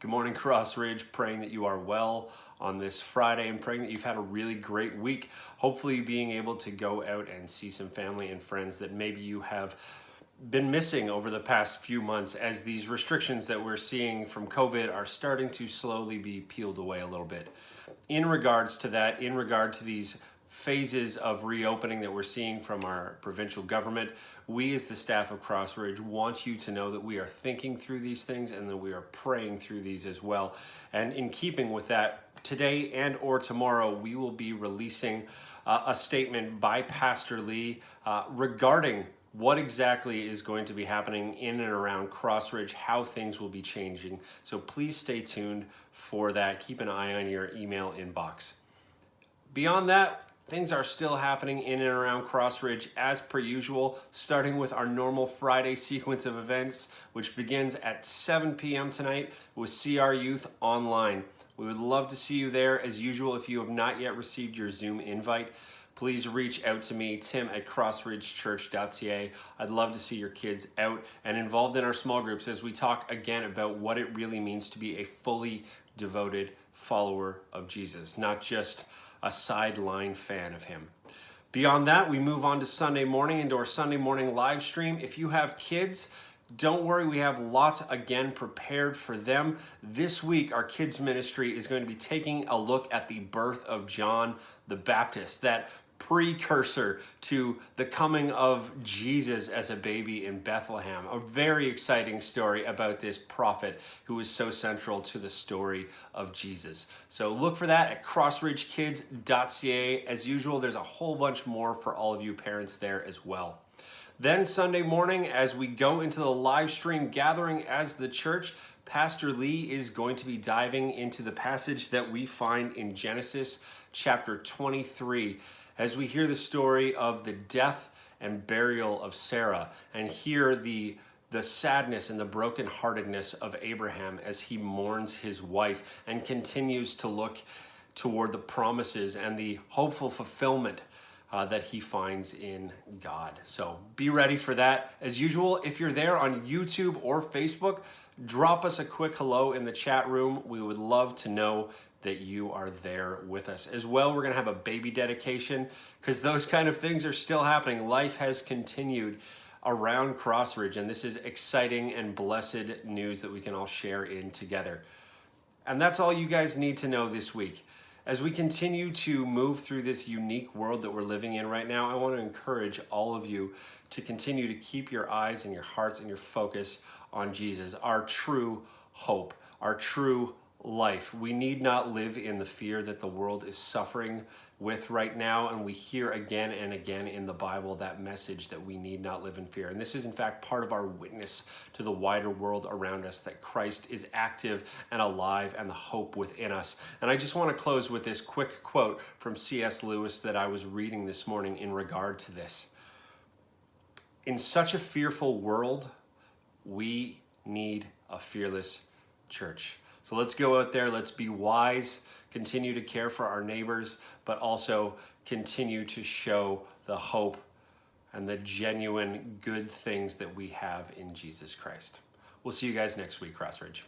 Good morning, Crossridge. Praying that you are well on this Friday and praying that you've had a really great week. Hopefully being able to go out and see some family and friends that maybe you have been missing over the past few months as these restrictions that we're seeing from COVID are starting to slowly be peeled away a little bit. In regards to that, in regard to these phases of reopening that we're seeing from our provincial government, we as the staff of Crossridge want you to know that we are thinking through these things and that we are praying through these as well. And in keeping with that, today and or tomorrow, we will be releasing a statement by Pastor Lee regarding what exactly is going to be happening in and around Crossridge, how things will be changing. So please stay tuned for that. Keep an eye on your email inbox. Beyond that, things are still happening in and around Crossridge as per usual, starting with our normal Friday sequence of events, which begins at 7 p.m. tonight with CR Youth Online. We would love to see you there. As usual, if you have not yet received your Zoom invite, please reach out to me, Tim at crossridgechurch.ca. I'd love to see your kids out and involved in our small groups as we talk again about what it really means to be a fully devoted follower of Jesus, not just a sideline fan of him. Beyond that, we move on to Sunday morning into our Sunday morning live stream. If you have kids, don't worry, we have lots again prepared for them. This week, our kids ministry is going to be taking a look at the birth of John the Baptist, that precursor to the coming of Jesus as a baby in Bethlehem. A very exciting story about this prophet who is so central to the story of Jesus. So look for that at crossridgekids.ca. As usual, there's a whole bunch more for all of you parents there as well. Then Sunday morning, as we go into the live stream gathering as the church, Pastor Lee is going to be diving into the passage that we find in Genesis chapter 23, as we hear the story of the death and burial of Sarah and hear the sadness and the brokenheartedness of Abraham as he mourns his wife and continues to look toward the promises and the hopeful fulfillment that he finds in God. So be ready for that. As usual, if you're there on YouTube or Facebook, drop us a quick hello in the chat room. We would love to know that you are there with us. As well, we're going to have a baby dedication because those kind of things are still happening. Life has continued around Crossridge, and this is exciting and blessed news that we can all share in together. And that's all you guys need to know this week. As we continue to move through this unique world that we're living in right now, I want to encourage all of you to continue to keep your eyes and your hearts and your focus on Jesus, our true hope, our true life. We need not live in the fear that the world is suffering with right now, and we hear again and again in the Bible that message that we need not live in fear. And this is in fact part of our witness to the wider world around us, that Christ is active and alive and the hope within us. And I just want to close with this quick quote from C.S. Lewis that I was reading this morning in regard to this. In such a fearful world, we need a fearless church. So let's go out there, let's be wise, continue to care for our neighbors, but also continue to show the hope and the genuine good things that we have in Jesus Christ. We'll see you guys next week, Crossridge.